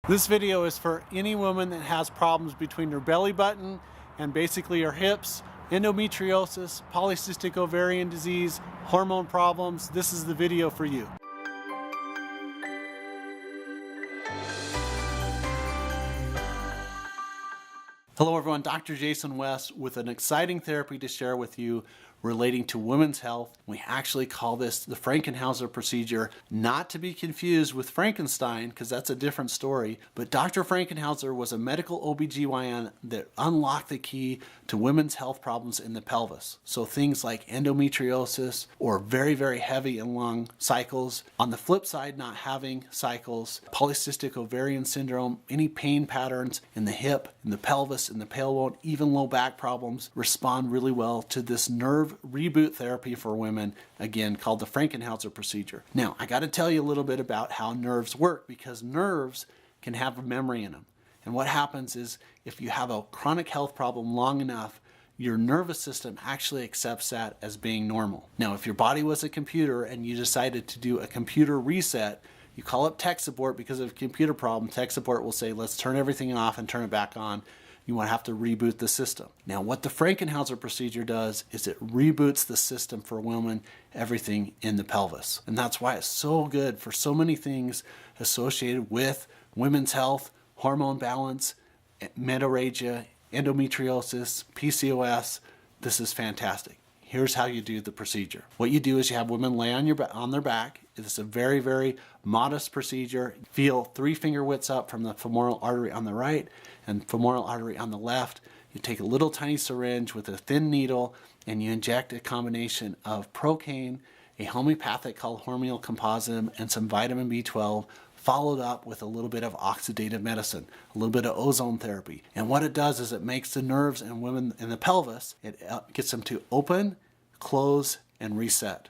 This video is for any woman that has problems between her belly button and basically her hips, endometriosis, polycystic ovarian disease, hormone problems. This is the video for you. Hello everyone, Dr. Jason West with an exciting therapy to share with you relating to women's health. We actually call this the Franken Hauser procedure, not to be confused with Frankenstein, because that's a different story. But Dr. Franken Hauser was a medical OBGYN that unlocked the key to women's health problems in the pelvis. So things like endometriosis or very, very heavy and long cycles. On the flip side, not having cycles, polycystic ovarian syndrome, any pain patterns in the hip, in the pelvis, in the tailbone, even low back problems respond really well to this nerve reboot therapy for women, again called the Franken Hauser procedure. Now, I got to tell you a little bit about how nerves work, because nerves can have a memory in them. And what happens is if you have a chronic health problem long enough, your nervous system actually accepts that as being normal. Now, if your body was a computer and you decided to do a computer reset, you call up tech support because of a computer problem, tech support will say, let's turn everything off and turn it back on. You want to have to reboot the system. Now, what the Franken Hauser procedure does is it reboots the system for women, everything in the pelvis. And that's why it's so good for so many things associated with women's health, hormone balance, menorrhagia, endometriosis, PCOS. This is fantastic. Here's how you do the procedure. What you do is you have women lay on their back. It's a very, very modest procedure. Feel 3 finger widths up from the femoral artery on the right and femoral artery on the left. You take a little tiny syringe with a thin needle and you inject a combination of procaine, a homeopathic called hormeal compositum, and some vitamin B12, followed up with a little bit of oxidative medicine, a little bit of ozone therapy. And what it does is it makes the nerves in women in the pelvis, it gets them to open, close, and reset.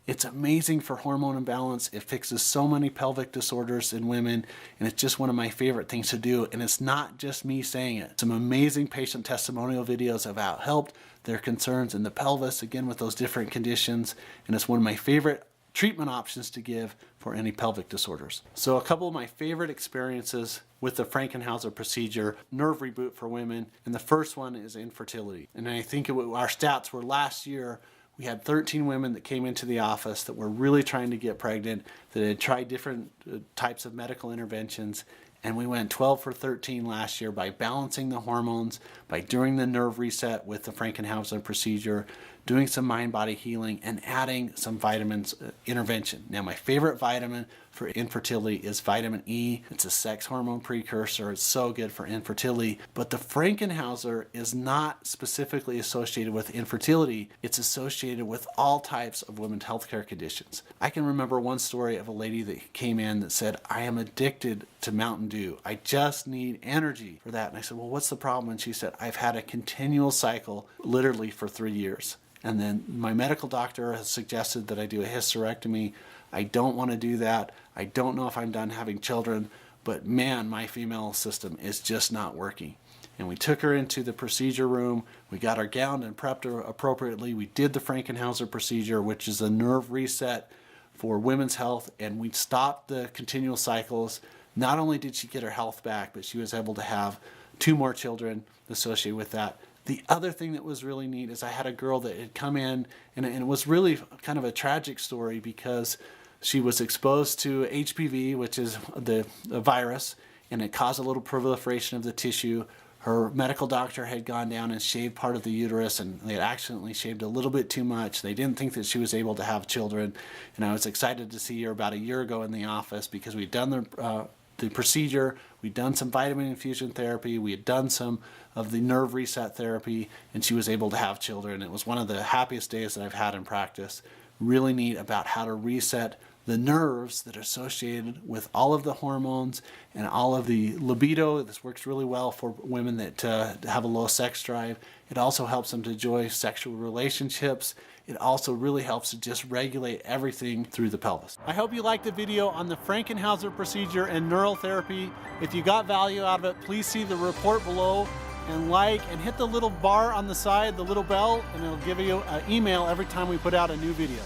It's amazing for hormone imbalance. It fixes so many pelvic disorders in women, and it's just one of my favorite things to do. And it's not just me saying it. Some amazing patient testimonial videos of how it helped their concerns in the pelvis, again with those different conditions, and it's one of my favorite treatment options to give for any pelvic disorders. So a couple of my favorite experiences with the Franken Hauser procedure, nerve reboot for women, and the first one is infertility. And I think our stats were last year, we had 13 women that came into the office that were really trying to get pregnant, that had tried different types of medical interventions, and we went 12 for 13 last year by balancing the hormones, by doing the nerve reset with the Franken Hauser procedure, doing some mind-body healing, and adding some vitamins intervention. Now, my favorite vitamin for infertility is vitamin E. It's a sex hormone precursor. It's so good for infertility. But the Franken Hauser is not specifically associated with infertility. It's associated with all types of women's healthcare conditions. I can remember one story of a lady that came in that said, I am addicted to Mountain Dew. I just need energy for that. And I said, well, what's the problem? And she said, I've had a continual cycle literally for 3 years. And then my medical doctor has suggested that I do a hysterectomy. I don't want to do that. I don't know if I'm done having children, but man, my female system is just not working. And we took her into the procedure room. We got her gowned and prepped her appropriately. We did the Franken Hauser procedure, which is a nerve reset for women's health, and we stopped the continual cycles. Not only did she get her health back, but she was able to have 2 more children associated with that. The other thing that was really neat is I had a girl that had come in, and it was really kind of a tragic story because she was exposed to HPV, which is the virus, and it caused a little proliferation of the tissue. Her medical doctor had gone down and shaved part of the uterus, and they had accidentally shaved a little bit too much. They didn't think that she was able to have children, and I was excited to see her about a year ago in the office because we'd done the procedure, we'd done some vitamin infusion therapy, we had done some of the nerve reset therapy, and she was able to have children. It was one of the happiest days that I've had in practice. Really neat about how to reset the nerves that are associated with all of the hormones and all of the libido. This works really well for women that have a low sex drive. It also helps them to enjoy sexual relationships. It also really helps to just regulate everything through the pelvis. I hope you liked the video on the Franken Hauser procedure and neural therapy. If you got value out of it, please see the report below and like and hit the little bar on the side, the little bell, and it'll give you an email every time we put out a new video.